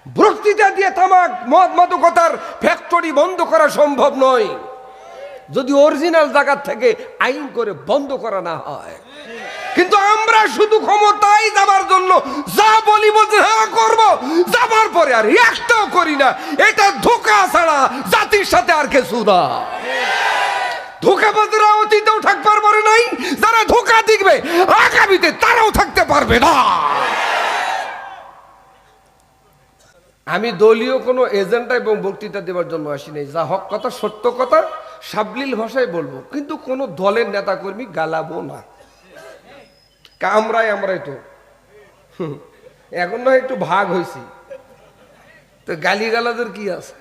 বক্তৃতা দিয়ে তামাক মদ মাদকতার ফ্যাক্টরি বন্ধ করা সম্ভব নয় যদি অরিজিনাল জায়গা থেকে আইন করে বন্ধ করা না হয়। কিন্তু আমরা শুধু ক্ষমতায় যাবার জন্য যা বলি বলতে হ্যাঁ করবো, যাবার পরে আর একটাও করি না। এটা ধোঁকা ছাড়া জাতির সাথে আর কিছু না। ধোঁকাবাজরা অতীতেও থাকবার পারে নাই, যারা ধোঁকা দিবে আগামীতে তারাও থাকতে পারবে না। আমি দলীয় কোনো এজেন্ডা এবং বক্তৃতা দেওয়ার জন্য আসি নাই। যা হক কথা সত্য কথা সাবলীল ভাষায় বলবো, কিন্তু কোনো দলের নেতা কর্মী গালাবো না। আমরাই তো এখন না একটু ভাগ হয়েছি, তো গালি গালাদের কি আছে?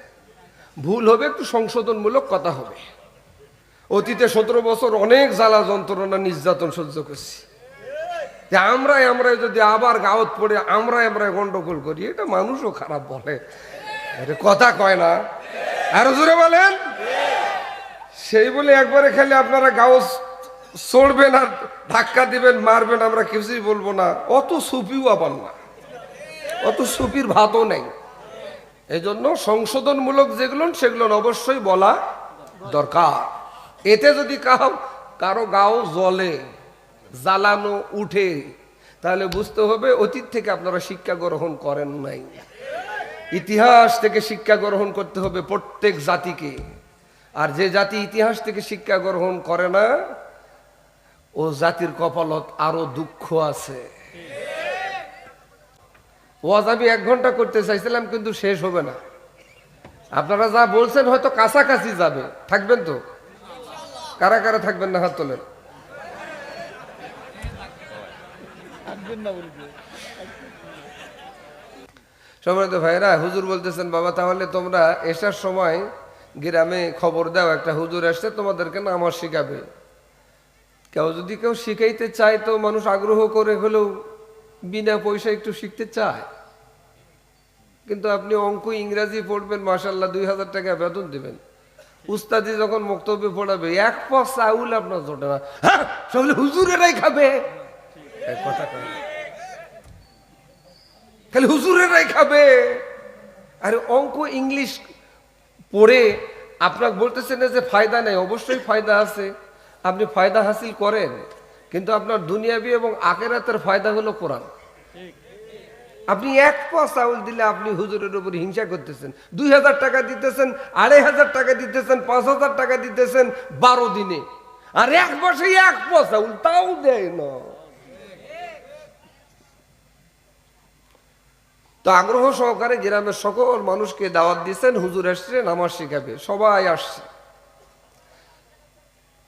ভুল হবে, একটু সংশোধনমূলক কথা হবে। অতীতে 17 বছর অনেক জ্বালা যন্ত্রণা নির্যাতন সহ্য করছি। আমরাই যদি আবার গাওত পড়ে আমরাই গন্ডগোল করি, এটা মানুষও খারাপ বলে, এটা কথা কয় না। আরো জোরে বলেন। সেই বলে একবারে খালি আপনারা গাও চড়বেন আর ধাক্কা দিবেন, মারবেন, আমরা কিছুই বলবো না। অত সুপিও আবার না, অত সুপির ভাতও নেই। এই জন্য সংশোধনমূলক যেগুলো সেগুলো অবশ্যই বলা দরকার। এতে যদি কারো গাও জ্বলে, জ্বালানো উঠে, তাহলে বুঝতে হবে অতীত থেকে আপনারা শিক্ষা গ্রহণ করেন নাই। ইতিহাস থেকে শিক্ষা গ্রহণ করতে হবে প্রত্যেক জাতিকে। আর যে জাতি ইতিহাস থেকে শিক্ষা গ্রহণ করে না, ও জাতির কপালত আরো দুঃখ আছে। ওয়াজ আমি 1 ঘন্টা করতে চাইছিলাম, কিন্তু শেষ হবে না। আপনারা যা বলছেন হয়তো কাছাকাছি যাবে। থাকবেন তো? কারা কারা থাকবেন না হাত তোলেন। সম্মানিত ভাইরা, হুজুর বলতেছেন বাবা তাহলে তোমরা এসার সময় গ্রামে খবর দাও, একটা হুজুর আসছে তোমাদেরকে নামাজ শিখাবে। কেউ শিখাইতে চায় তো মানুষ আগ্রহ করে হলেও বিনা পয়সা একটু শিখতে চায়। কিন্তু আপনি অঙ্ক ইংরাজি পড়বেন, মাশাআল্লাহ 2000 টাকা বেতন দিবেন। উস্তাদি যখন বক্তব্য পড়াবে 1 পা চাউল আপনার জোটে না। হ্যাঁ, সব হুজুরেরাই খাবে, কথা কয় খালি হুজুরেরাই খাবে। আরে অঙ্ক ইংলিশ পড়ে আপনাকে বলতেছেন যে ফায়দা নেই, অবশ্যই ফায়দা আছে, আপনি ফায়দা হাসিল করেন। কিন্তু আপনার দুনিয়াবি এবং আখিরাতের ফায়দা হলো কোরআন। আপনি 1 পা চাউল দিলে আপনি হুজুরের উপর হিংসা করতেছেন। 2000 টাকা দিতেছেন, 2500 টাকা দিতেছেন, 5000 টাকা দিতেছেন 12 দিনে, আর 1 মাসে 1 পা চাউল তাও দেয় না। তো আগ্রহ সহকারে গ্রামের সকল মানুষকে দাওয়াত দিচ্ছেন, হুজুর আসছে নামাজ শিখাবে, সবাই আসছে।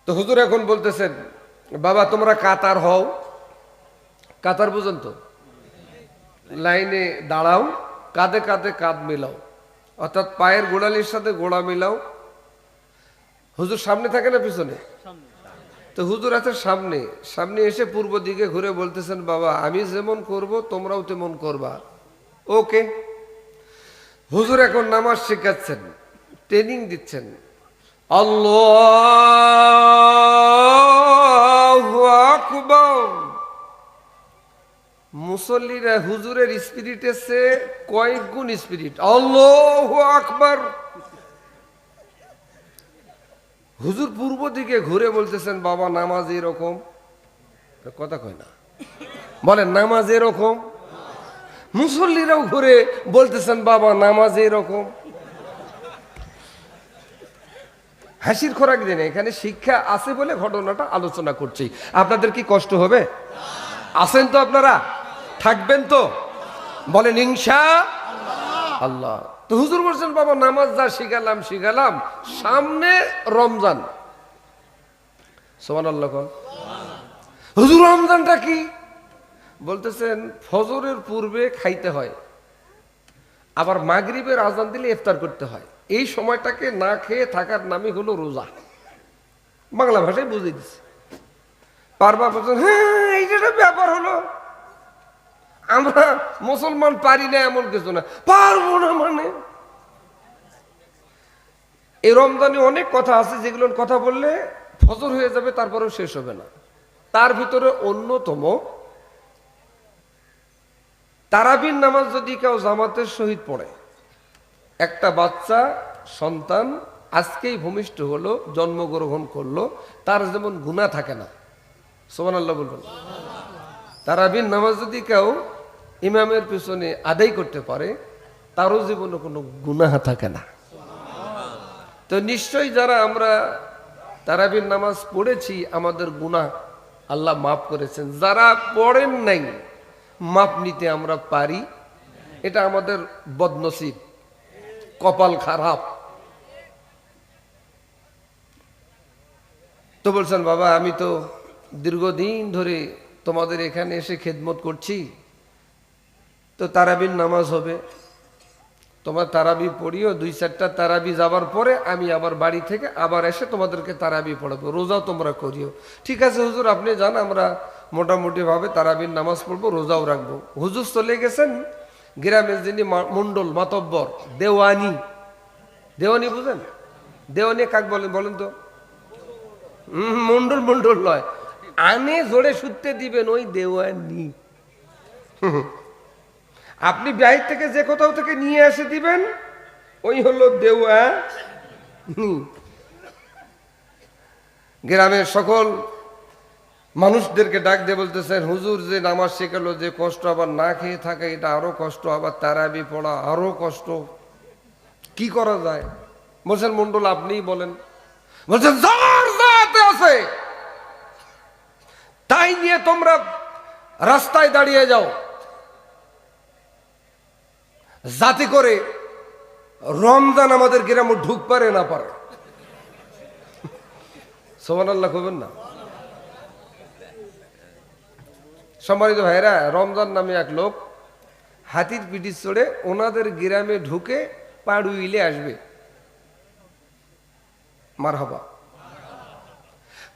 তো হুজুর এখন বলতেছেন বাবা তোমরা কাতার হও, কাতার বুঝেন তো, লাইনে দাঁড়াও, কাঁধে কাঁধে কাঁধ মিলাও, অর্থাৎ পায়ের গোড়ালির সাথে গোড়া মিলাও। হুজুর সামনে থাকে না পিছনে? তো হুজুর আছে সামনে। সামনে এসে পূর্ব দিকে ঘুরে বলতেছেন বাবা আমি যেমন করব তোমরাও তেমন করবা। ওকে। হুজুর এখন নামাজ শেখাচ্ছেন, ট্রেনিং দিচ্ছেন। আল্লাহু আকবার। মুসল্লিরা হুজুরের স্পিরিটের চেয়ে কয়েক গুণ স্পিরিট। আল্লাহু আকবার। হুজুর পূর্ব দিকে ঘুরে বলতেছেন বাবা নামাজ এরকম, কথা কয় না, বলেন নামাজ এরকম। মুসল্লিরাও ঘুরে বলতেছেন বাবা নামাজ এরকম। হাসির খোরাক দেন। এখানে শিক্ষা আছে বলে ঘটনাটা আলোচনা করছি। আপনাদের কি কষ্ট হবে? আছেন তো আপনারা? থাকবেন তো? বলেন ইনশাআল্লাহ। তো হুজুর বলছেন বাবা নামাজ যা শিখালাম শিখালাম, সামনে রমজান। সুবহানাল্লাহ। হুজুর রমজানটা কি? বলতেছেন ফজরের পূর্বে খাইতে হয়, আবার মাগরিবের আজান দিলে ইফতার করতে হয়। এই সময়টাকে না খেয়ে থাকার নামই হলো রোজা। বাংলা ভাষায় বুঝিয়ে দিচ্ছে। পারবা বলছেন হ্যাঁ এইটা ব্যাপার হলো, আমরা মুসলমান পারি না এমন কিছু না, পারবো না মানে। এই রমজানে অনেক কথা আছে যেগুলো কথা বললে ফজর হয়ে যাবে তারপরেও শেষ হবে না। তার ভিতরে অন্যতম তারাবির নামাজ যদি কেউ জামাতের সহিত পড়ে, একটা বাচ্চা সন্তান আজকেই ভূমিষ্ঠ হলো, জন্মগ্রহণ করলো, তার যেমন গুনাহ থাকে না, সুবহানাল্লাহ বলবেন। তারাবির নামাজ যদি কেউ ইমামের পিছনে আদায় করতে পারে, তারও জীবনে কোনো গুনাহ থাকে না। তো নিশ্চয়ই যারা আমরা তারাবির নামাজ পড়েছি, আমাদের গুনাহ আল্লাহ মাফ করেছেন। যারা পড়েন নাই, মাপ নিতে আমরা পারি, এটা আমাদের বদনসিব, কপাল খারাপ। তো বলছেন, বাবা আমি তো দীর্ঘদিন ধরে তোমাদের এখানে এসে খেদমত করছি, তো তারাবির নামাজ হবে, তোমার তারাবি পড়িও, 2-4টা তারাবি যাবার পরে আমি আবার বাড়ি থেকে আবার এসে তোমাদেরকে তারাবি পড়াবো, রোজাও তোমরা করিও। ঠিক আছে হুজুর, আপনি জান, আমরা মোটামুটি ভাবে তারাবির নামাজ পড়বো, রোজাও রাখবো। হুজুর চলে গেছেন, গ্রামের যিনি মন্ডল মাতব্বর, দেওয়ানি, দেওয়ানি বুঝেন? দেওয়ানি কাক বলেন বলেন তো? মন্ডল মন্ডল নয়, আনে জোরে সুত্তে দিবেন ওই দেওয়ানি। আপনি বাইরে থেকে যে কোথাও থেকে নিয়ে এসে দিবেন, ওই হলো দেওয়ানি। গ্রামের সকল মানুষদেরকে ডাক দিয়ে বলতেছেন, হুজুর যে নামাজ শেখালো, যে কষ্ট, আবার না খেয়ে থাকে এটা আরো কষ্ট, আবার তারাবি পড়া আরো কষ্ট, কি করা যায়? বলছেন মন্ডল আপনিই বলেন। বলছেন যার যাতে আছে তাই নিয়ে তোমরা রাস্তায় দাঁড়িয়ে যাও, যাতে করে রমজান আমাদের গ্রামে ঢুক পারে না পারে। সুবহানাল্লাহ কইবেন না? সম্মানিত ভাইরা, রমজান নামে এক লোক হাতির পিঠে চড়ে ওনাদের গ্রামে ঢুকে পাড়ুইলে আসবে। মারহাবা,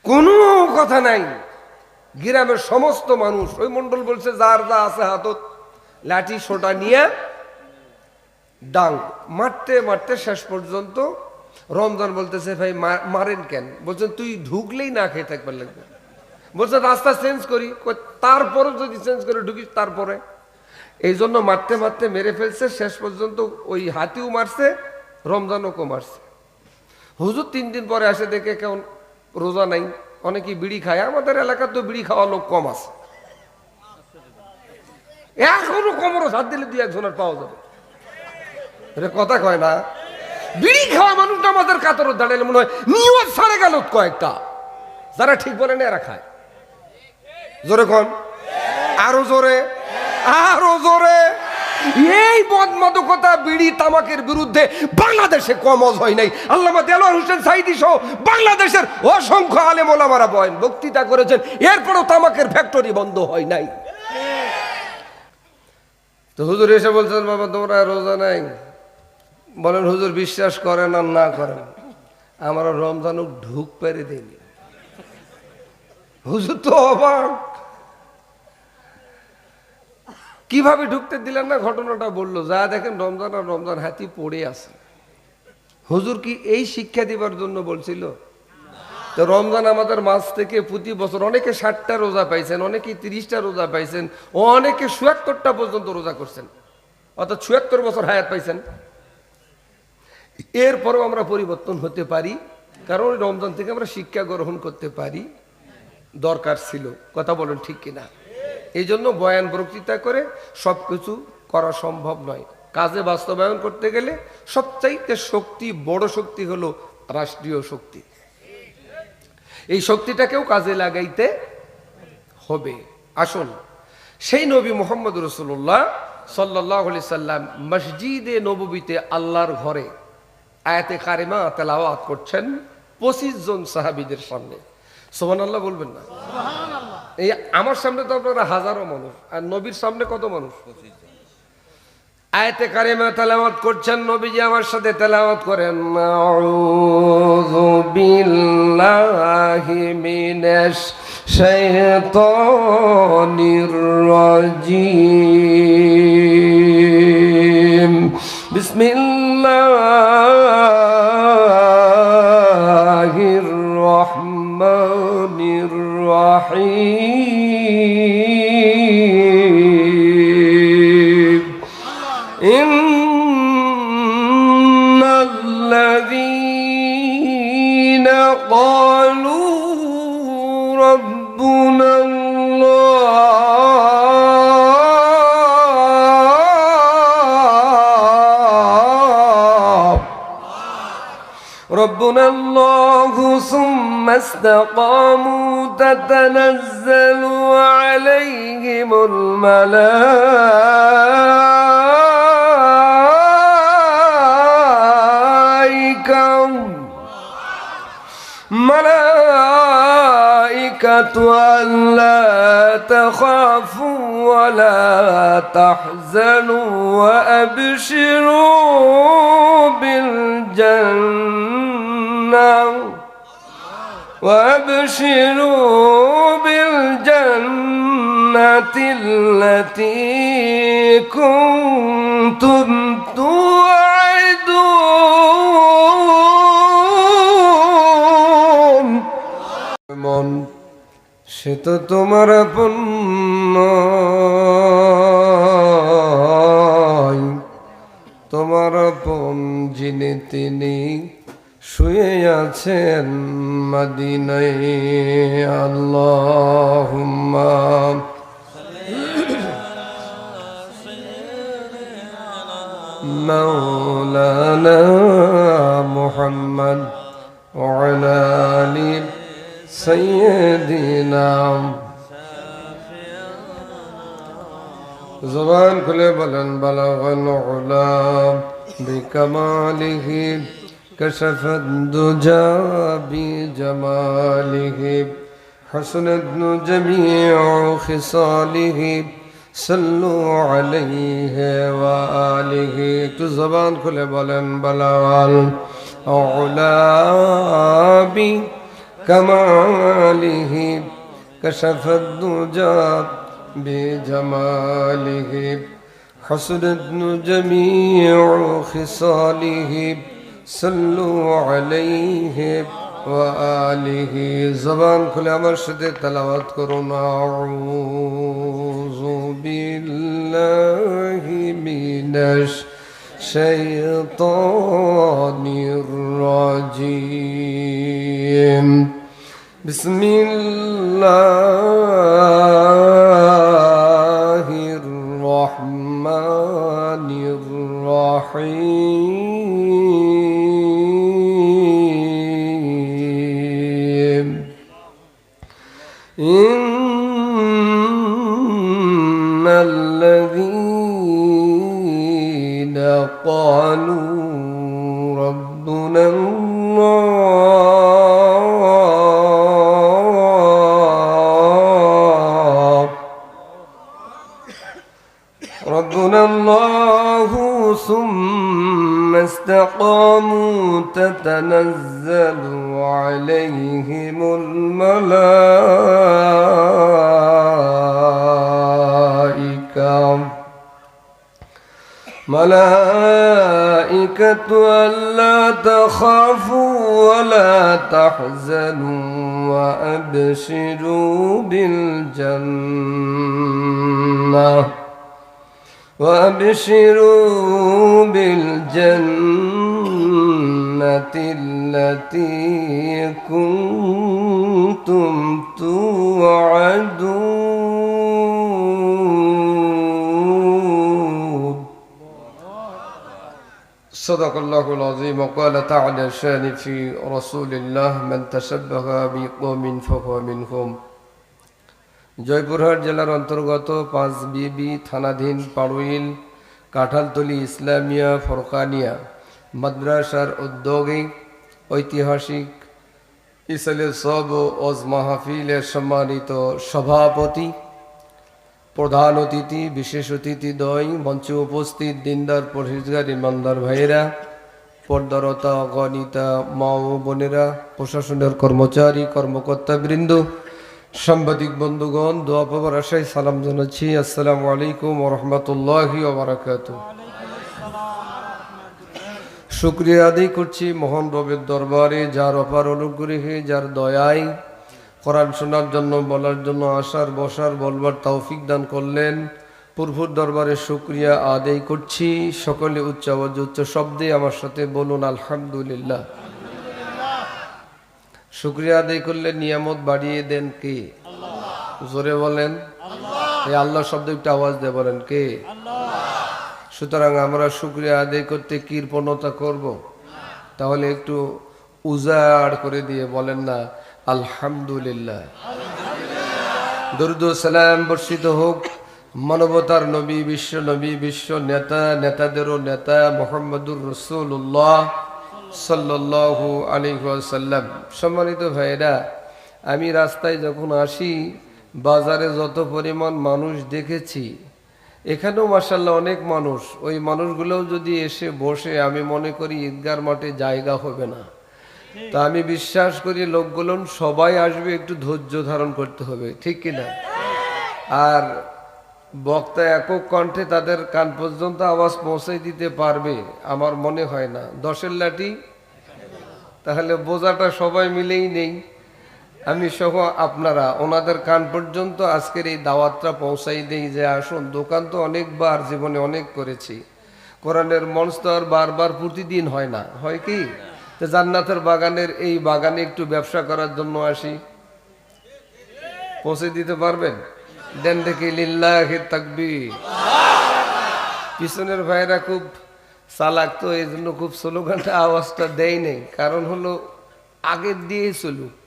কোনো কথা নাই। গ্রামের সমস্ত মানুষ, ওই মন্ডল বলছে যার যা আছে হাতত লাঠি সোটা নিয়ে ডাং মারতে মারতে শেষ পর্যন্ত রমজান বলতেছে, ভাই মারেন কেন? বলছেন তুই ঢুকলেই না খেয়ে থাকবার লাগবে। বলছে রাস্তা চেঞ্জ করি, তারপরে যদি চেঞ্জ করে ঢুকিস তারপরে। এই জন্য মারতে মারতে মেরে ফেলছে, শেষ পর্যন্ত ওই হাতিও মারছে, রমজানও মারছে। হুজুর 3 দিন পরে আসে, দেখে কেমন রোজা নাই, অনেকেই বিড়ি খায়। আমাদের এলাকার তো বিড়ি খাওয়া লোক কম আছে, এখনো কোমরও হাত দিলে 2-1জনের পাওয়া যাবে। কথা কয় না, বিড়ি খাওয়া মানুষটা আমাদের কাতর দাঁড়ালে মনে হয় নিয়ত ছাড়ে গেল কয়েকটা। যারা ঠিক বলে না এরা খায়। জোরে কোন, আরো জোরে, আরো জোরে। এই বদমাদকতা, বিড়ি তামাকের বিরুদ্ধে বাংলাদেশে কমজ হয় নাই। আল্লামা দেলোয়ার হোসেন সাঈদী সহ বাংলাদেশের অসংখ্য আলেম ওলামারা বয়ান বক্তৃতা করেছেন, এরপরও তামাকের ফ্যাক্টরি বন্ধ হয় নাই। তো হুজুর এসে বলছেন, বাবা তোমরা রোজা নাই? বলেন হুজুর বিশ্বাস করেন আর না করেন, আমরা রমজানও ঢুক পেরে দিইনি। হুজুর তো অবাক, কিভাবে ঢুকতে দিলেন না? ঘটনাটা বললো, যা দেখেন রমজান আর রমজান হাতি পড়ে আছে। হুজুর কি এই শিক্ষা দিবার জন্য বলছিল? তো রমজান আমাদের মাস থেকে প্রতি বছর অনেকে 60টা রোজা পাইছেন, অনেকে 30টা রোজা পাইছেন, অনেকে 76টা পর্যন্ত রোজা করছেন, অর্থাৎ 76 বছর হায়াত পাইছেন। এরপরও আমরা পরিবর্তন হতে পারি, কারণ রমজান থেকে আমরা শিক্ষা গ্রহণ করতে পারি, দরকার ছিল। কথা বলেন ঠিক কিনা? এই জন্য বয়ান বক্তৃতা করে সবকিছু করা সম্ভব নয়। কাজে বাস্তবায়ন করতে গেলে সবচাইতে শক্তি, বড় শক্তি হলো রাষ্ট্রীয় শক্তি। এই শক্তিটাকেও কাজে লাগাইতে হবে। আসুন, সেই নবী মুহাম্মদ রাসূলুল্লাহ সাল্লাল্লাহু আলাইহি সাল্লাম মসজিদে নববীতে আল্লাহর ঘরে আয়াতে কারিমা তেলাওয়াত করছেন 25 জন সাহাবীদের সামনে। সুবহানাল্লাহ বলবেন না? এই আমার সামনে তো আপনারা হাজারো মানুষ, আর নবীর সামনে কত মানুষ? আয়াতে কারিমা তেলাওয়াত করছেন, নবীজি আমার সাথে তেলাওয়াত করেন, আউযু বিল্লাহি মিনাশ শাইতানির রাজীম, বিসমিল্লাহির রহমানির রহিম। قالوا ربنا الله ثم استقاموا تتنزل عليهم الملائكة ألا تخافوا ولا تحزنوا وأبشروا بالجنة التي كنتم توعدون মন সে তো তোমার আপন নয়, তোমার আপন যিনি তিনি শুয়ে আছেন মদিনায়। আল্লাহুম্মা মাওলানা মুহাম্মদ ওয়া আলা আলি সাইয়্যিদিনা। জবান খুলে বলেন বালাগাল উলা বিকামালিহি كشف الدجى بجماله حسنت جميع خصاله صلوا عليه وآله. تو زبان کھلے بلن بلال أعلى بكماله كشف الدجى بجماله حسنت جميع خصاله صلوا عليه وآله. زبان کھلے আমার সাথে তেলাওয়াত করুন আউযু বিল্লাহি মিনাশ শাইতানির রাজিম। বিসমিল্লাহির রহমানির রহিম। إن الذين قالوا ربنا الله ثم استقاموا تتنزل عليهم الملائكة ألا تخافوا ولا تحزنوا وأبشروا بالجنة التي كنتم توعدون. صدق الله العظيم. وقال تعالى شان في رسول الله من تشبه بقوم فهو منهم. জয়পুরহাট জেলার অন্তর্গত পাঁচবিবি থানাধীন পাড়ুইল কাঁঠালতলী ইসলামিয়া ফরকানিয়া মাদ্রাসার উদ্যোগে ঐতিহাসিক ইসলে সব ওজ মাহফিলের সম্মানিত সভাপতি, প্রধান অতিথি, বিশেষ অতিথিদ্বয়, মঞ্চে উপস্থিত দিনদার পরহেজগার ইমানদার ভাইয়েরা, পর্দারতা গণিতা মা ও বোনেরা, প্রশাসনের কর্মচারী কর্মকর্তাবৃন্দ, সাংবাদিক বন্ধুগণ, দোয়া পাবার আশায় সালাম জানাচ্ছি। আসসালামু আলাইকুম ওয়া রাহমাতুল্লাহি ওয়া বারাকাতুহু। শুকরিয়া আদায় করছি মহান রবের দরবারে, যার অপার অনুগ্রহে, যার দয়ায় কোরআন শোনার জন্য, বলার জন্য, আসার বসার বলবার তৌফিক দান করলেন। প্রভুর দরবারে শুকরিয়া আদায় করছি। সকলে উচ্চ আওয়াজে উচ্চ শব্দে আমার সাথে বলুন আলহামদুলিল্লাহ। শুকরিয়া আদায় করলে নিয়ামত বাড়িয়ে দেন কে? জোরে বলেন। এই আল্লাহ শব্দ একটু আওয়াজ দিয়ে বলেন কে? সুতরাং আমরা শুকরিয়া আদায় করতে কৃপণতা করব? তাহলে একটু উজাড় করে দিয়ে বলেন না আলহামদুলিল্লাহ। দরুদ ও সালাম বর্ষিত হোক মানবতার নবী, বিশ্ব নবী, বিশ্ব নেতা, নেতাদেরও নেতা মুহাম্মদুর রাসূলুল্লাহ সাল্লাল্লাহু আলাইহি ওয়াসাল্লাম। সম্মানিত ভাইরা, আমি রাস্তায় যখন আসি, বাজারে যত পরিমাণ মানুষ দেখেছি, এখানেও মাশাআল্লাহ অনেক মানুষ। ওই মানুষগুলোও যদি এসে বসে, আমি মনে করি ঈদগার মাঠে জায়গা হবে না। তা আমি বিশ্বাস করি লোকগুলো সবাই আসবে, একটু ধৈর্য ধারণ করতে হবে, ঠিক কিনা? আর বক্তা একক কণ্ঠে তাদের কান পর্যন্ত আওয়াজ পৌঁছাই দিতে পারবে আমার মনে হয় না। 10-এর লাঠি, তাহলে বোঝাটা সবাই মিলেই নেই। আমি সহ আপনারা ওনাদের কান পর্যন্ত আজকের এই দাওয়াতটা পৌঁছাই দেই যে আসুন। দোকান তো অনেকবার জীবনে অনেক করেছি, কোরআনের মঞ্চ তো আর বারবার প্রতিদিন হয় না, হয় কি? তো জান্নাতের বাগানের এই বাগানে একটু ব্যবসা করার জন্য আসি, পৌঁছে দিতে পারবেন? দেন দেখি লিল্লাহি তাকবীর। পিছনের ভাইরা খুব চালাক, তো এই জন্য খুব স্লোগানটা আওয়াজটা দেয় নেই, কারণ হলো আগের দিয়ে চলুক।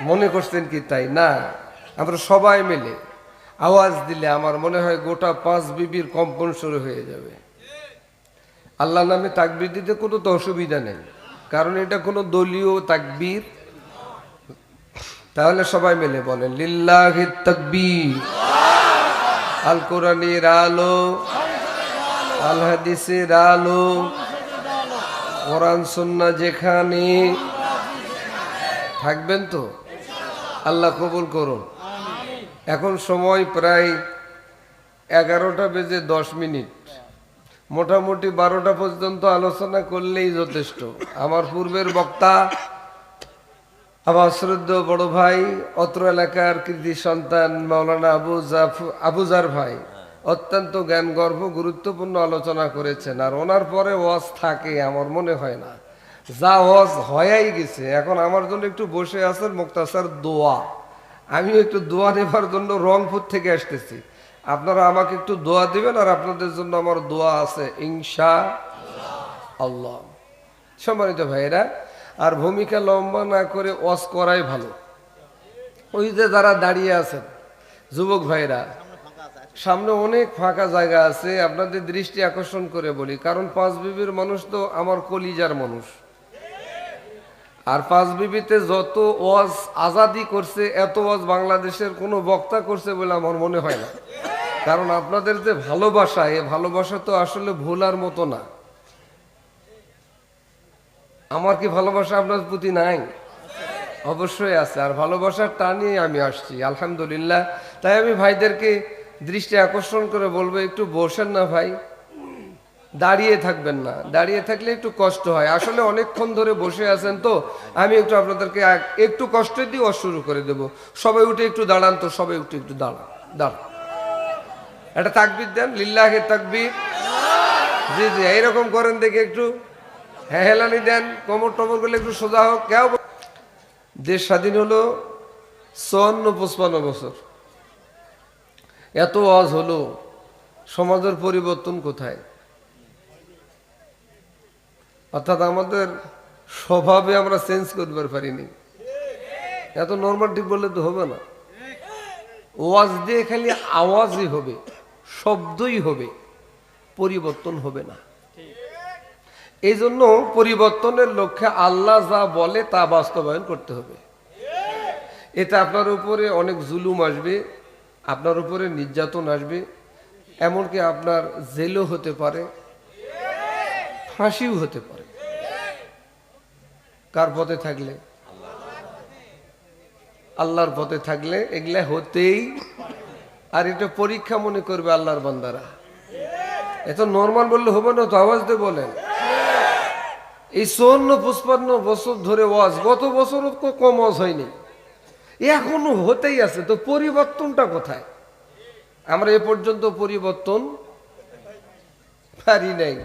মনে করছেন কি তাই না? আমরা সবাই মিলে আওয়াজ দিলে আমার মনে হয় গোটা 5 বিবির কম্পন শুরু হয়ে যাবে। আল্লাহ নামে তাকবীর দিতে কোনো তো অসুবিধা নেই, কারণ এটা কোনো দলীয় তাকবীর। তাহলে সবাই মিলে বলেন লিল্লাহি তাকবীর। আল কোরআনের আলো, আল হাদিসের আলো, কোরআন সুন্নাহ যেখানে থাকবেন তো আল্লাহ কবুল করুন। এখন সময় প্রায় 11টা বেজে 10 মিনিট, মোটামুটি 12টা পর্যন্ত আলোচনা করলেই যথেষ্ট। আমার পূর্বের বক্তা, আমার শ্রদ্ধেয় বড় ভাই, অত্র এলাকার কৃতি সন্তান মাওলানা আবুজার ভাই অত্যন্ত জ্ঞানগর্ভ গুরুত্বপূর্ণ আলোচনা করেছেন। আর ওনার পরে ওয়াজ থাকে আমার মনে হয় না, যা ওয়াজ হয়াই গেছে। এখন আমার জন্য একটু বসে আছেন মুক্তাসার দোয়া, আমিও একটু দোয়া নেবার জন্য রংপুর থেকে আসতেছি। আপনারা আমাকে একটু দোয়া দিবেন, আর আপনাদের জন্য আমার দোয়া আছে ইনশাআল্লাহ। সম্মানিত ভাইরা, আর ভূমিকা লম্বা না করে ওয়াজ করাই ভালো। ওই যে যারা দাঁড়িয়ে আছেন যুবক ভাইরা, সামনে অনেক ফাঁকা জায়গা আছে, আপনাদের দৃষ্টি আকর্ষণ করে বলি, কারণ 5 বিবির মানুষ তো আমার কলিজার মানুষ। আর 5 বিবিতে যত ওয়াজ আজাদি করছে, এত ওয়াজ বাংলাদেশের কোনো বক্তা করছে বলে আমার মনে হয় না। কারণ আপনাদের যে ভালোবাসা, এ ভালোবাসা তো আসলে ভোলার মতো না। আমার কি ভালোবাসা আপনার প্রতি নাই? অবশ্যই আছে, আর ভালোবাসার টানে আমি আসছি আলহামদুলিল্লাহ। তাই আমি ভাইদেরকে দৃষ্টি আকর্ষণ করে বলবো, একটু বসেন না ভাই, দাঁড়িয়ে থাকবেন না। দাঁড়িয়ে থাকলে একটু কষ্ট হয়, আসলে অনেকক্ষণ ধরে বসে আছেন তো। আমি একটু আপনাদেরকে একটু কষ্ট দিয়ে শুরু করে দেব। সবাই উঠে একটু দাঁড়ান তো, সবাই উঠে একটু দাঁড়ান, দাঁড়ান, একটা তাকবীর দেন, লিল্লাহি তাকবীর। জি জি, এইরকম করেন দেখে, একটু হ্যাঁ হেলানি দেন, কোমর টমর করলে একটু সোজা হোক। কেউ দেশ স্বাধীন হলো 54-55 বছর, এত ওয়াজ হলো, সমাজের পরিবর্তন কোথায়? অর্থাৎ আমাদের স্বভাবে আমরা চেঞ্জ করতে পারিনি। এত নর্মাটিভ বললে তো হবে না। ওয়াজ দিয়ে খালি আওয়াজই হবে, শব্দই হবে, পরিবর্তন হবে না। এই জন্য পরিবর্তনের লক্ষ্যে আল্লাহ যা বলে তা বাস্তবায়ন করতে হবে। এতে আপনার উপরে অনেক জুলুম আসবে, আপনার উপরে নির্যাতন আসবে, এমনকি আপনার জেলও হতে পারে, ফাঁসিও হতে পারে। কার পথে থাকলে? আল্লাহর পথে থাকলে এগুলা হতেই। আর এটা পরীক্ষা মনে করবে আল্লাহর বান্দারা। এত নর্মাল বললে হবে না তো, আওয়াজ দিয়ে বলেন। এই 54-55 বছর ধরে ওয়াজ, গত বছর কম ওয়াজ হয়নি, এখনো হতেই আছে। তো পরিবর্তনটা কোথায়? আমরা এ পর্যন্ত পরিবর্তন পারি নাই।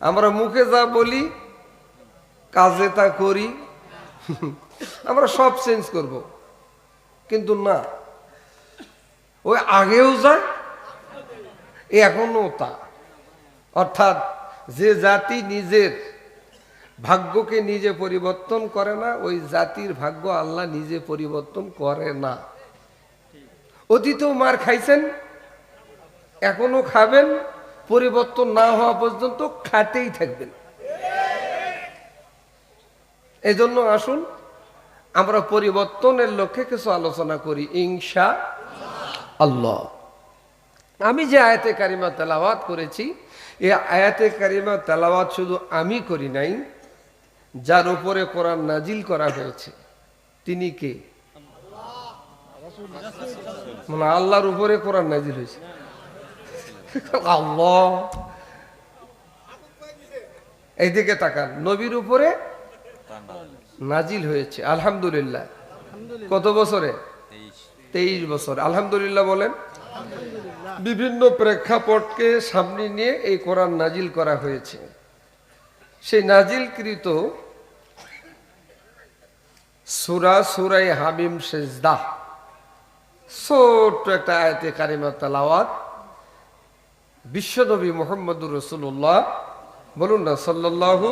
আমরা মুখে যা বলি কাজে তা করি, আমরা সব চেঞ্জ করব, কিন্তু না, ওই আগেও যায় এখনো তা। অর্থাৎ যে জাতি নিজের ভাগ্যকে নিজে পরিবর্তন করে না, ওই জাতির ভাগ্য আল্লাহ নিজে পরিবর্তন করে না। অতীতেও মার খাইছেন, এখনো খাবেন, পরিবর্তন না হওয়া পর্যন্ত খাটেই থাকবেন। এই জন্য আসুন আমরা পরিবর্তনের লক্ষ্যে কিছু আলোচনা করি ইনশাআল্লাহ। আমি যে আয়াতে কারিমা তেলাওয়াত করেছি, এই আয়াতে কারিমা তেলাওয়াত শুধু আমি করি নাই, যার উপরে কোরআন নাজিল করা হয়েছে তিনি কে? মানে আল্লাহর উপরে কোরআন নাজিল হয়েছে। আল্লাহ, এইদিকে তাকান, নবীর উপরে নাজিল হয়েছে আলহামদুলিল্লাহ। কত বছরে? 23 বছর। আলহামদুলিল্লাহ বলেন। বিভিন্ন প্রেক্ষাপটকে সামনে নিয়ে এই কোরআন নাজিল করা হয়েছে। সেই নাজিলকৃত সূরা সূরা হামিম সেজদা, ছোট্ট একটা আয়াতে কারিমা তেলাওয়াত বিশ্বনবী মুহাম্মদুর রাসূলুল্লাহ, বলুন না সাল্লাল্লাহু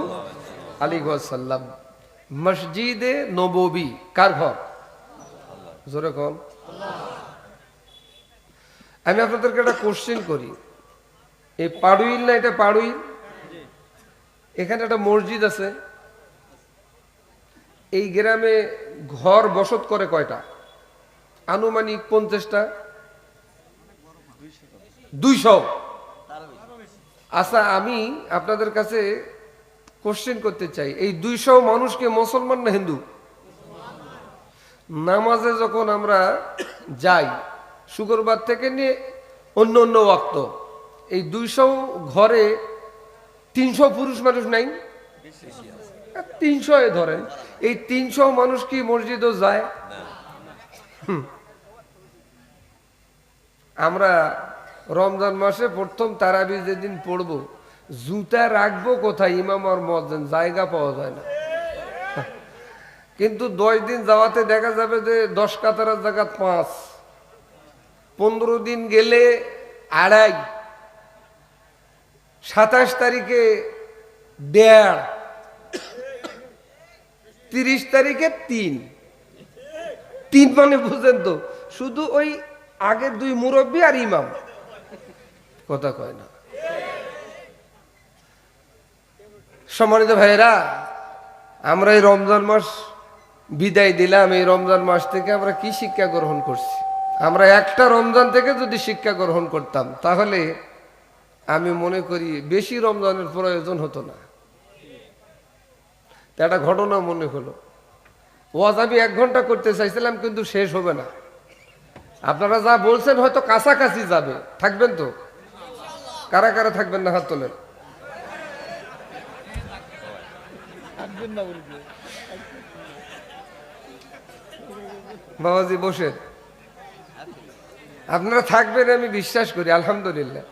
আলাইহি ওয়াসাল্লাম, মসজিদে নববী কার ঘর? জোরে কোন? আমি আপনাদেরকে একটা কোশ্চেন করি, এই পাড়ুইল না, এটা পাড়ুইল, এখানে একটা মসজিদ আছে, এই গ্রামে ঘর বসত করে কয়টা? আনুমানিক 50টা, 200। আচ্ছা, আমি আপনাদের কাছে কোশ্চেন করতে চাই, এই 200 মানুষকে মুসলমান না হিন্দু? নামাজে যখন আমরা যাই শুক্রবার থেকে নিয়ে অন্য অন্য ওয়াক্ত, এই 200 ঘরে 300 পুরুষ মানুষ নাই? 300 ধরেন, এই 300 মানুষ কি মসজিদও যায়? আমরা রমজান মাসে প্রথম তারাবি যেদিন পড়বো, জুতা রাখবো কোথায়? ইমাম আর মুয়াজ্জিন, জায়গা পাওয়া যায় না। কিন্তু 10 দিন যাওয়াতে দেখা যাবে যে 10 কাতারের জায়গা 5, 15 দিন গেলে 2.5, 27 তারিখে 1.5, 30 তারিখে 3 মানে বুঝেন তো, শুধু ওই আগের 2 মুরব্বী আর ইমাম, কথা কয় না। সম্মানিত ভাইরা, আমরা এই রমজান মাস বিদায় দিলাম, এই রমজান মাস থেকে আমরা কি শিক্ষা গ্রহণ করছি? আমরা একটা রমজান থেকে যদি শিক্ষা গ্রহণ করতাম, তাহলে আমি মনে করি বেশি রমজানের প্রয়োজন হতো না। একটা ঘটনা মনে হলো, ওয়াজ আমি 1 ঘন্টা করতে চাইছিলাম, কিন্তু শেষ হবে না। আপনারা যা বলছেন হয়তো কাছাকাছি যাবে, থাকবেন তো? কারা কারা থাকবেন না হাত তোলেন। বাবাজি বসেন, আপনারা থাকবেন আমি বিশ্বাস করি আলহামদুলিল্লাহ।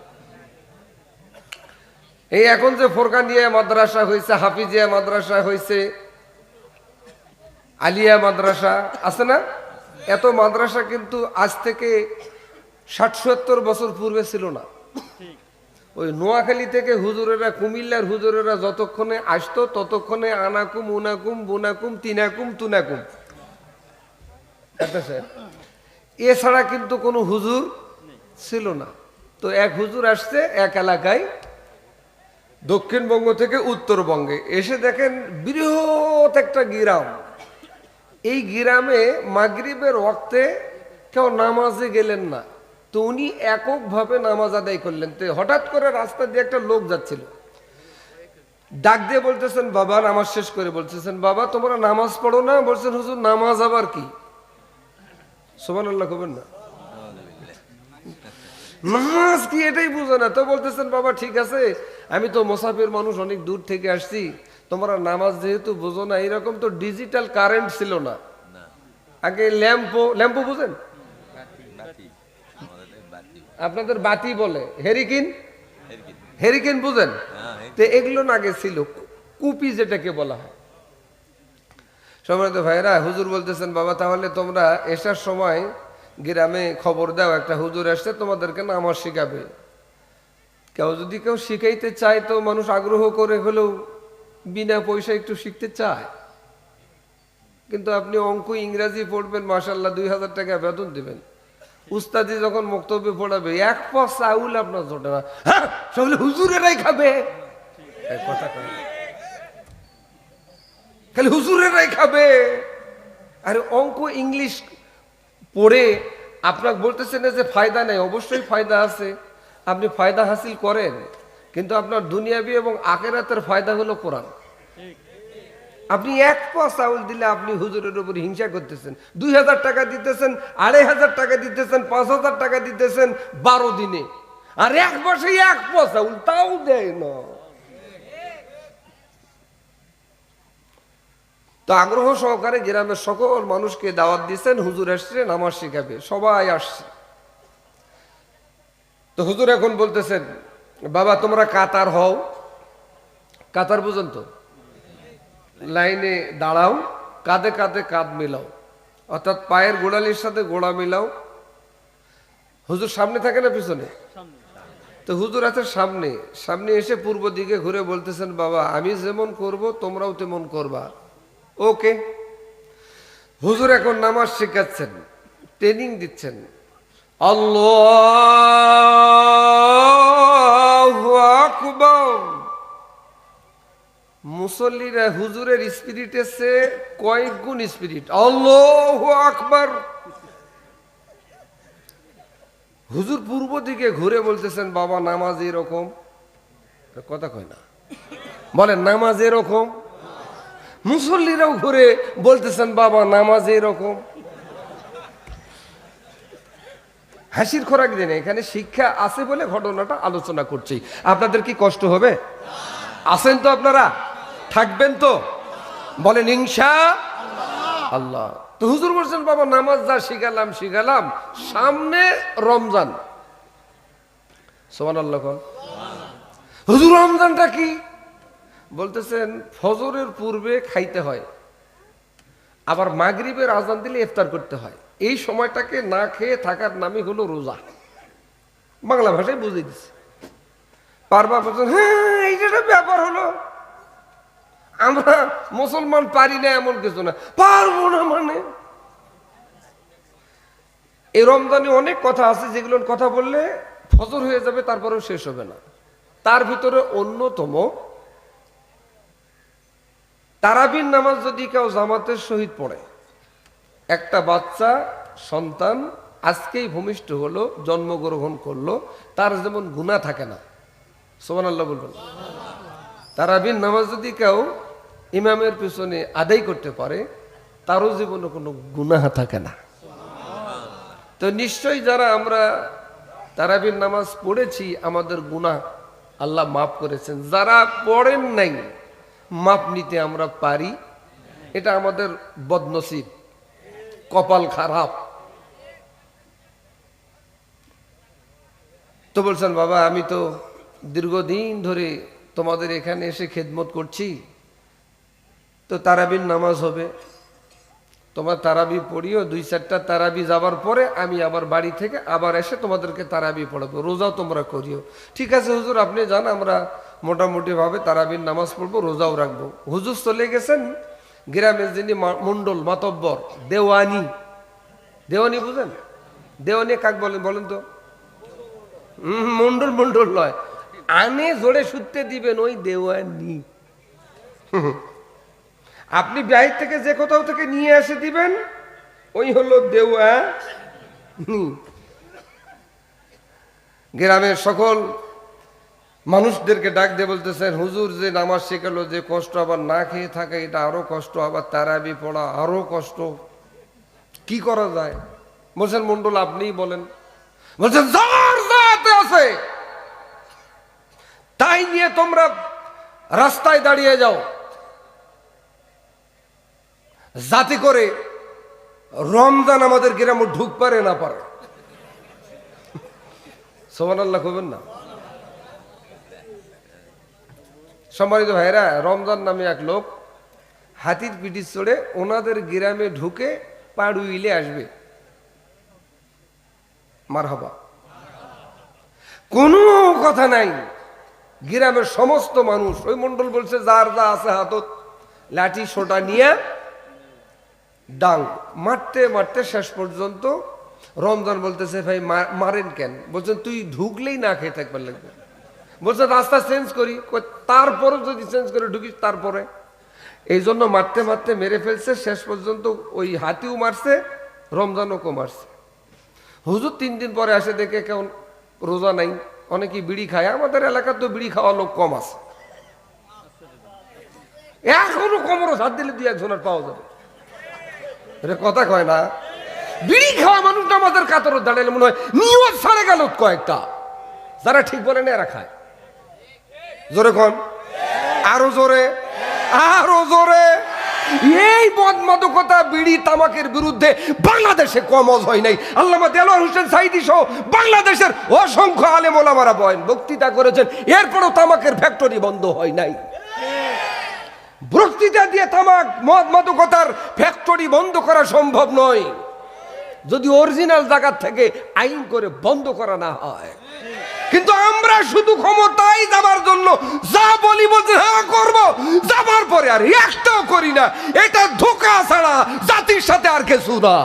এই এখন যে ফোরকানিয়া মাদ্রাসা হয়েছে, হাফিজিয়া মাদ্রাসা হয়েছে, আলিয়া মাদ্রাসা আছে না, এত মাদ্রাসা কিন্তু আজ থেকে 60-70 বছর পূর্বে ছিল না। ওই নোয়াখালী থেকে হুজুরেরা, কুমিল্লার হুজুরেরা যতক্ষণে আসতো ততক্ষণে আনাকুম উনাকুম বুনাকুম তিনাকুম তুনাকুম, এছাড়া কিন্তু কোনো হুজুর ছিল না। তো এক হুজুর আসছে এক এলাকায়, দক্ষিণবঙ্গ থেকে উত্তরবঙ্গে এসে দেখেন বৃহৎ একটা গ্রাম। এই গ্রামে মাগরিবের ওয়াক্তে কেউ নামাজে গেলেন না, তো উনি এককভাবে নামাজ আদায় করলেন। তো হঠাৎ করে রাস্তা দিয়ে একটা লোক যাচ্ছিল, ডাক দিয়ে বলতেছেন, বাবা নামাজ শেষ করে বলতেছেন, বাবা তোমরা নামাজ পড়ো না? বলছেন, হুজুর নামাজ আবার কি? সুবহানাল্লাহ কবেন না, নামাজ কি এটাই বুঝো না? তো বলতেছেন, বাবা ঠিক আছে, আমি তো মুসাফির মানুষ, অনেক দূর থেকে আসছি, তোমরা নামাজ যেহেতু বুঝো না, এরকম তো ডিজিটাল কারেন্ট ছিল না, আগে ল্যাম্পো বুঝেন? আপনাদের বাতি বলে, হেরিকিন বুঝেন? তো এগুলো না আগে ছিল, কুপি যেটাকে বলা হয়, সম্মানিত ভাইরা, হুজুর বলতেছেন বাবা তাহলে তোমরা এসার সময় গ্রামে খবর দাও, একটা হুজুর আসছে তোমাদেরকে নামাজ শিখাবে। কেউ শিখাইতে চায় তো মানুষ আগ্রহ করে হলেও বিনা পয়সা একটু শিখতে চায়। কিন্তু আপনি অঙ্ক ইংরাজি পড়বেন, মাশাআল্লাহ 2000 টাকা বেতন দিবেন, উস্তাদি যখন বক্তব্য পড়াবে এক পা চাউল আপনার জোটে না, হ্যাঁ সব হুজুরেরাই খাবে, কথা কয় খালি হুজুরেরাই খাবে। আর অঙ্ক ইংলিশ পড়ে আপনাকে বলতেছেন যে ফায়দা নেই, অবশ্যই ফায়দা আছে, আপনি ফায়দা হাসিল করেন, কিন্তু আপনার দুনিয়াবি এবং আখিরাতের ফায়দা হলো কোরআন। আপনি এক পা চাউল দিলে আপনি হুজুরের উপর হিংসা করতেছেন, 2000 টাকা দিতেছেন, 2500 টাকা দিতেছেন, 5000 টাকা দিতেছেন 12 দিনে, আর এক মাসে এক পা চাউল তাও দেয় না। তো আগ্রহ সহকারে গ্রামের সকল মানুষকে দাওয়াত দিচ্ছেন, হুজুর আসছে নামাজ শিখাবে, সবাই আসছে। তো হুজুর এখন বলতেছেন বাবা তোমরা কাতার হও, কাতার বুঝেন তো, লাইনে দাঁড়াও, কাঁধে কাঁধে কাঁধ মিলাও, অর্থাৎ পায়ের গোড়ালির সাথে গোড়া মিলাও। হুজুর সামনে থাকে না পিছনে? তো হুজুর আছে সামনে, সামনে এসে পূর্ব দিকে ঘুরে বলতেছেন বাবা আমি যেমন করব তোমরাও তেমন করবা, ওকে। হুজুর এখন নামাজ শেখাচ্ছেন, ট্রেনিং দিচ্ছেন। আল্লাহু আকবার। মুসল্লিরা হুজুরের স্পিরিটের চেয়ে কয়েক গুণ স্পিরিট, আল্লাহু আকবার। হুজুর পূর্ব দিকে ঘুরে বলতেছেন বাবা নামাজ এরকম, কথা কয় না, বলেন নামাজ এরকম। মুসল্লিরাও ঘুরে বলতেছেন বাবা নামাজ এরকম। হাসির খোরাক দেন, এখানে শিক্ষা আছে বলে ঘটনাটা আলোচনা করছি। আপনাদের কি কষ্ট হবে? আছেন তো আপনারা? থাকবেন তো? বলেন ইনশাআল্লাহ। তো হুজুর বলছেন বাবা নামাজ যা শিখালাম শিখালাম, সামনে রমজান। সুবহানাল্লাহ। হুজুর রমজানটা কি? বলতেছেন ফজরের পূর্বে খাইতে হয়, আবার মাগরিবের আজান দিলে ইফতার করতে হয়। এই সময়টাকে না খেয়ে থাকার নামই হলো রোজা। বাংলা ভাষায় বুঝিয়ে দিচ্ছে। পারবা বলছেন হ্যাঁ এইটা ব্যাপার হলো, আমরা মুসলমান পারি না এমন কিছু না, পারবো না মানে। এই রমজানে অনেক কথা আছে যেগুলোর কথা বললে ফজর হয়ে যাবে তারপরেও শেষ হবে না। তার ভিতরে অন্যতম তারাবির নামাজ যদি কেউ জামাতের সহিত পড়ে, একটা বাচ্চা সন্তান আজকেই ভূমিষ্ঠ হলো, জন্মগ্রহণ করলো, তার যেমন গুনাহ থাকে না। সুবহানাল্লাহ বলবেন। তারাবির নামাজ যদি কেউ ইমামের পিছনে আদায় করতে পারে, তারও জীবনে কোনো গুনাহ থাকে না। তো নিশ্চয়ই যারা আমরা তারাবির নামাজ পড়েছি আমাদের গুনাহ আল্লাহ মাফ করেছেন, যারা পড়েন নাই মাপ নিতে আমরা পারি, এটা আমাদের বদনসিব, কপাল খারাপ। তো বলছেন বাবা আমি তো দীর্ঘদিন ধরে তোমাদের এখানে এসে খেদমত করছি, তো তারাবির নামাজ হবে, তোমার তারাবি পড়িও, 2-4টা তারাবি যাবার পরে আমি আবার বাড়ি থেকে আবার এসে তোমাদেরকে তারাবি পড়াবো, রোজাও তোমরা করিও। ঠিক আছে হুজুর আপনি যান, আমরা মোটামুটি ভাবে তারাবির নামাজ পড়বো, রোজাও রাখবো। হুজুর চলে গেছেন, গ্রামের যিনি মন্ডল মাতব্বর দেওয়ানি, দেওয়ানি বুঝেন? দেওয়ানি কাক বলেন বলেন তো? মন্ডল মন্ডল নয়, আনে জোরে সুত্তে দিবেন ওই দেওয়ানি। আপনি বাইরে থেকে যে কোথাও থেকে নিয়ে এসে দিবেন ওই হলো দেওয়ানি। গ্রামের সকল মানুষদেরকে ডাক দিয়ে বলতেছেন হুজুর যে নামাজ শেখালো, যে কষ্ট, আবার না খেয়ে থাকে এটা আরো কষ্ট, আবার তারাবি পড়া আরো কষ্ট, কি করা যায়? বলছেন মন্ডল আপনিই বলেন। বলছেন যার যাতে আছে তাই নিয়ে তোমরা রাস্তায় দাঁড়িয়ে যাও, যাতে করে রমজান আমাদের গ্রামে ঢুক পারে না পারে। সুবহানাল্লাহ কইবেন না? সম্মানিত ভাইরা, রমজান নামে এক লোক হাতির পিঠে চড়ে ওনাদের গ্রামে ঢুকে পাড়ুইলে আসবে। মারহাবা। কোনো কথা নাই, গ্রামের সমস্ত মানুষ, ওই মন্ডল বলছে যার যা আছে হাতত লাঠি সোটা নিয়ে ডাং মারতে মারতে শেষ পর্যন্ত রমজান বলতেছে ভাই মারেন কেন? বলছেন তুই ঢুকলেই না খেয়ে থাকবার লাগবে। বলছে রাস্তা চেঞ্জ করি, তারপরে যদি চেঞ্জ করে ঢুকিস তারপরে। এই জন্য মারতে মারতে মেরে ফেলছে, শেষ পর্যন্ত ওই হাতিও মারছে, রমজানও মারছে। হুজুর 3 দিন পরে আসে, দেখে কেমন রোজা নাই, অনেকেই বিড়ি খায়। আমাদের এলাকার তো বিড়ি খাওয়া লোক কম আছে, এখনো কোমরও হাত দিলে 2-1 পাওয়া যাবে। এটা কথা কয় না, বিড়ি খাওয়া মানুষটা আমাদের কাতর দাঁড়ালে মনে হয় নিয়ত ছাড়ে গেল কয়েকটা, যারা ঠিক বলে না এরা খায়। জোরে কন, আরো জোরে, আরো জোরে। এই বদমাদকতা বিড়ি তামাকের বিরুদ্ধে বাংলাদেশে কমজ হয় নাই। আল্লামা দেলোয়ার হোসেন সাঈদী সহ বাংলাদেশের অসংখ্য আলেম ওলামারা বক্তৃতা করেছেন, এরপরও তামাকের ফ্যাক্টরি বন্ধ হয় নাই। বক্তৃতা দিয়ে তামাক মদ মাদকতার ফ্যাক্টরি বন্ধ করা সম্ভব নয় যদি অরিজিনাল জায়গা থেকে আইন করে বন্ধ করা না হয়। কিন্তু আমরা শুধু ক্ষমতায় যাবার জন্য যা বলি বলছি হ্যাঁ করবো, যাবার পরে আর একটাও করি না। এটা ধোঁকা ছাড়া জাতির সাথে আর কিছু না।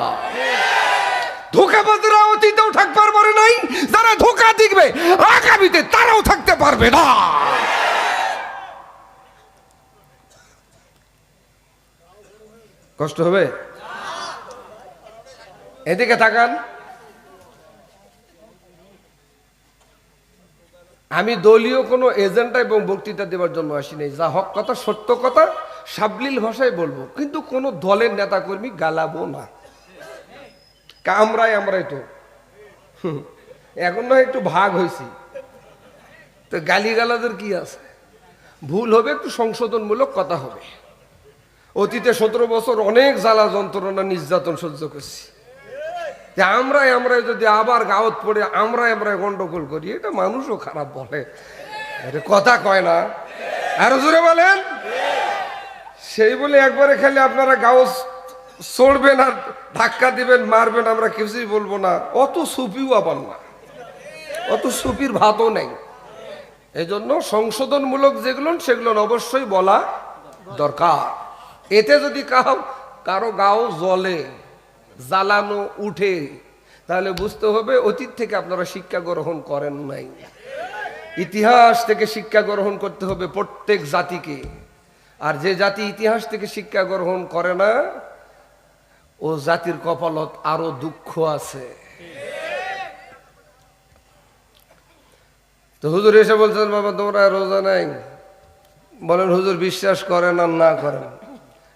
ধোঁকাবাজরা অতীতেও থাকতে পারে নাই, যারা ধোঁকা দিবে আগামীতে তারাও থাকতে পারবে না। কষ্ট হবে। এদিকে তাকান, আমি দলীয় কোনো এজেন্ডা এবং বক্তৃতা দেওয়ার জন্য আসি নাই। যা হক কথা, সত্য কথা সাবলীল ভাষায় বলবো, কিন্তু কোনো দলের নেতা কর্মী গালাবো না। আমরাই তো এখন নয় একটু ভাগ হয়েছি, তো গালি গালাদের কি আছে? ভুল হবে, একটু সংশোধনমূলক কথা হবে। অতীতে 17 বছর অনেক জ্বালা যন্ত্রণা নির্যাতন সহ্য করছি, আমরাই যদি আবার গাওত পড়ে আমরাই গন্ডগোল করি, এটা মানুষও খারাপ বলে, এটা কথা কয় না। আরো জোরে বলেন। সেই বলে একবারে খালি আপনারা গাও চড়বেন আর ধাক্কা দিবেন, মারবেন, আমরা কিছুই বলবো না। অত সুপিও আবার না, অত সুপির ভাতও নেই। এই জন্য সংশোধনমূলক যেগুলো সেগুলো অবশ্যই বলা দরকার। এতে যদি কারো গাও জ্বলে, জ্বালানো উঠে, তাহলে বুঝতে হবে অতীত থেকে আপনারা শিক্ষা গ্রহণ করেন নাই। ইতিহাস থেকে শিক্ষা গ্রহণ করতে হবে প্রত্যেক জাতিকে। আর যে জাতি ইতিহাস থেকে শিক্ষা গ্রহণ করে না, ও জাতির কপালত আরো দুঃখ আছে। তো হুজুর এসে বলছেন বাবা তোমরা রোজা নাই, বলেন হুজুর বিশ্বাস করেন আর না করেন,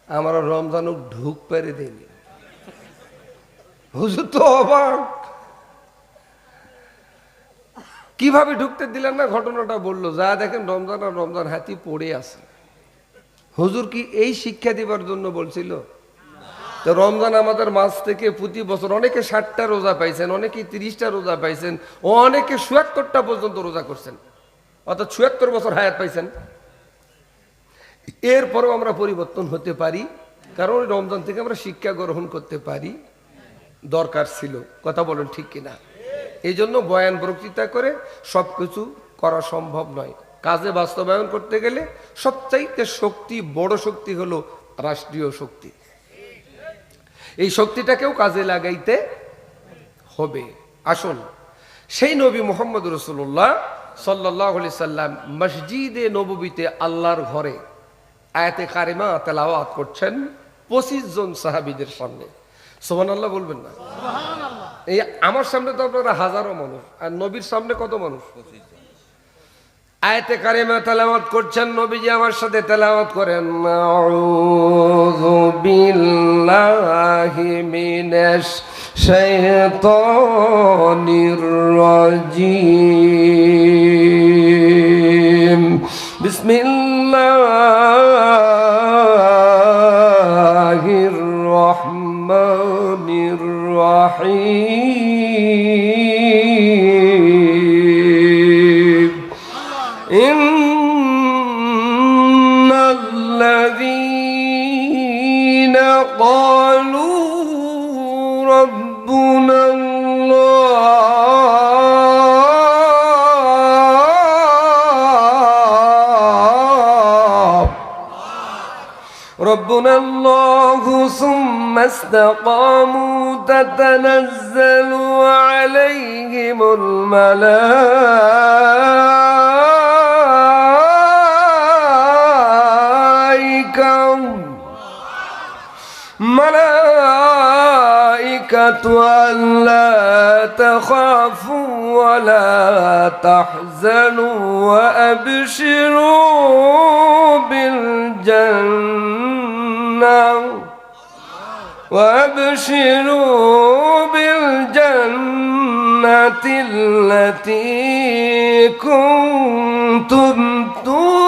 আমার রমজান ঢুক পেরে দেয়নি। হুজুর তো অবাক, কিভাবে ঢুকতে দিলেন না? ঘটনাটা বললো, যা দেখেন রমজান আর রমজান হাতি পড়ে আছে। হুজুর কি এই শিক্ষা দিবার জন্য বলছিল? তো রমজান আমাদের মাস থেকে প্রতি বছর অনেকে 60টা রোজা পাইছেন, অনেকে 30টা রোজা পাইছেন, অনেকে 76টা পর্যন্ত রোজা করছেন, অর্থাৎ 76 বছর হায়াত পাইছেন। এরপরও আমরা পরিবর্তন হতে পারি, কারণ রমজান থেকে আমরা শিক্ষা গ্রহণ করতে পারি, দরকার ছিল। কথা বলেন ঠিক কিনা? এই জন্য বয়ান বক্তৃতা করে সবকিছু করা সম্ভব নয়। কাজে বাস্তবায়ন করতে গেলে সবচাইতে বড় শক্তি হলো রাষ্ট্রীয় শক্তি। এই শক্তিটাকেও কাজে লাগাইতে হবে। আসুন, সেই নবী মুহাম্মদ রাসূলুল্লাহ সাল্লাল্লাহু আলাইহি সাল্লাম মসজিদে নববীতে আল্লাহর ঘরে আয়াতে কারিমা তেলাওয়াত করছেন 25 জন সাহাবীদের সামনে। সুবহানাল্লাহ বলবেন না? এই আমার সামনে তো আপনারা হাজারো মানুষ, আর নবীর সামনে কত মানুষ? 25 জন। আয়াতে কারিমা তেলাওয়াত করছেন, নবীজি আমার সাথে তেলাওয়াত করেন, আউযু বিল্লাহি মিনাশ শাইতানির রাজীম, বিসমিল্লাহির রহমানির রহিম, ইন্নাল্লাযী ربنا الله ثم استقاموا تتنزل عليهم الملائكة ألا تخافوا ولا تحزنوا وأبشروا بالجنة التي كنتم توعدون